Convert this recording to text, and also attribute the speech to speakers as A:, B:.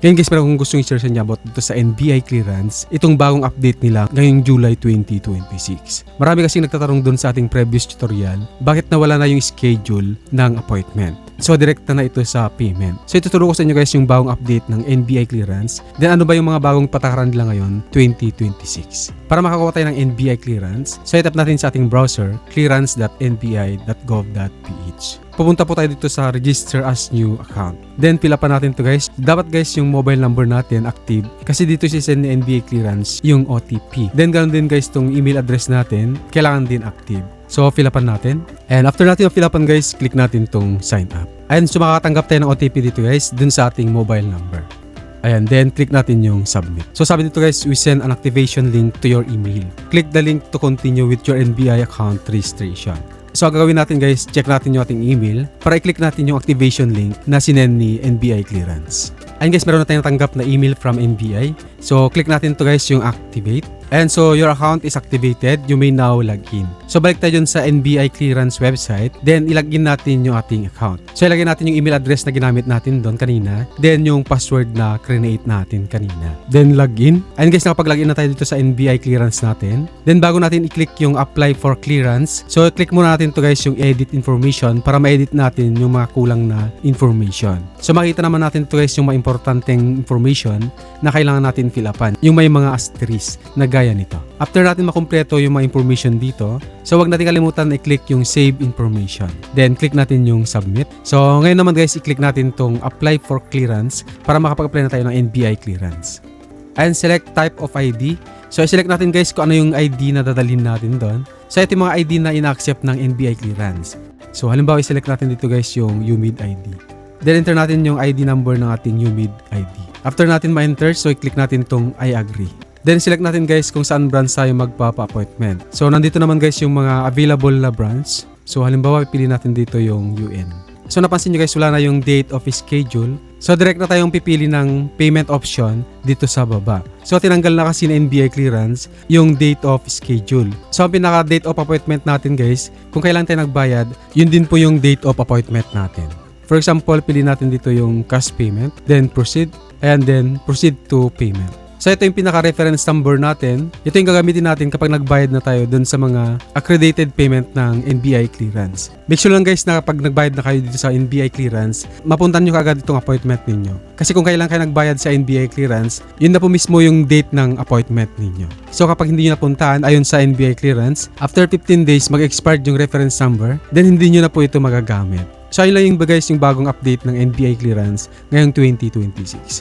A: Ngayon guys, meron akong gustong i-share sa inyo about dito sa NBI clearance, itong bagong update nila ngayong July 2026. Marami kasing nagtatanong doon sa ating previous tutorial, bakit nawala na yung schedule ng appointment. So, direkta na ito sa payment. So, ituturo ko sa inyo guys yung bagong update ng NBI clearance. Then, ano ba yung mga bagong patakaran nila ngayon, 2026. Para makakuha tayo ng NBI clearance, so itap natin sa ating browser, clearance.nbi.gov.ph. Pupunta po tayo dito sa register as new account. Then, fill up pa natin to guys. Dapat guys yung mobile number natin active kasi dito sisend ni NBI clearance yung OTP. Then, ganoon din guys tong email address natin, kailangan din active. So, fill upan natin. And after natin fill upan guys, click natin tong sign up. Ayan, so makakatanggap tayo ng OTP dito guys, dun sa ating mobile number. Ayan, then click natin yung submit. So sabi dito guys, we send an activation link to your email. Click the link to continue with your NBI account registration. So ang gagawin natin guys, check natin yung ating email para i-click natin yung activation link na sinend ni NBI clearance. Ayan guys, meron na tayong natanggap na email from NBI. So click natin to guys yung activate. And so your account is activated, you may now log in. So balik tayo dun sa NBI clearance website, then ilagin natin yung ating account. So ilagay natin yung email address na ginamit natin doon kanina, then yung password na create natin kanina. Then login. And guys, nakapag-login na tayo dito sa NBI clearance natin. Then bago natin i-click yung apply for clearance, so click muna natin to guys yung edit information para ma-edit natin yung mga kulang na information. So makita naman natin to guys yung mga importanteng information na kailangan natin fill upan. Yung may mga asterisk na gaya nito. After natin makumpleto yung mga information dito, so wag natin kalimutan na i-click yung save information. Then click natin yung submit. So ngayon naman guys, i-click natin tong apply for clearance para makapag-apply na tayo ng NBI clearance. And select type of ID. So i-select natin guys kung ano yung ID na dadalhin natin doon. So ito yung mga ID na ina-accept ng NBI clearance. So halimbawa i-select natin dito guys yung UMID ID. Then enter natin yung ID number ng ating UMID ID. After natin ma-enter, so i-click natin tong I agree. Then select natin guys kung saan branch tayo magpapa-appointment. So nandito naman guys yung mga available na branch. So halimbawa pipili natin dito yung UN. So napansin nyo guys, wala na yung date of schedule. So direct na tayong pipili ng payment option dito sa baba. So tinanggal na kasi ng NBI clearance yung date of schedule. So ang pinaka date of appointment natin guys, kung kailan tayo nagbayad, yun din po yung date of appointment natin. For example, pili natin dito yung cash payment, then proceed, and then proceed to payment. So ito yung pinaka-reference number natin. Ito yung gagamitin natin kapag nagbayad na tayo dun sa mga accredited payment ng NBI clearance. Make sure lang guys na kapag nagbayad na kayo dito sa NBI clearance, mapuntan nyo kagad itong appointment ninyo. Kasi kung kailan kayo nagbayad sa NBI clearance, yun na po mismo yung date ng appointment ninyo. So kapag hindi nyo napuntaan ayon sa NBI clearance, after 15 days mag-expired yung reference number, then hindi nyo na po ito magagamit. So ayun lang yung guys yung bagong update ng NBI clearance ngayong 2026.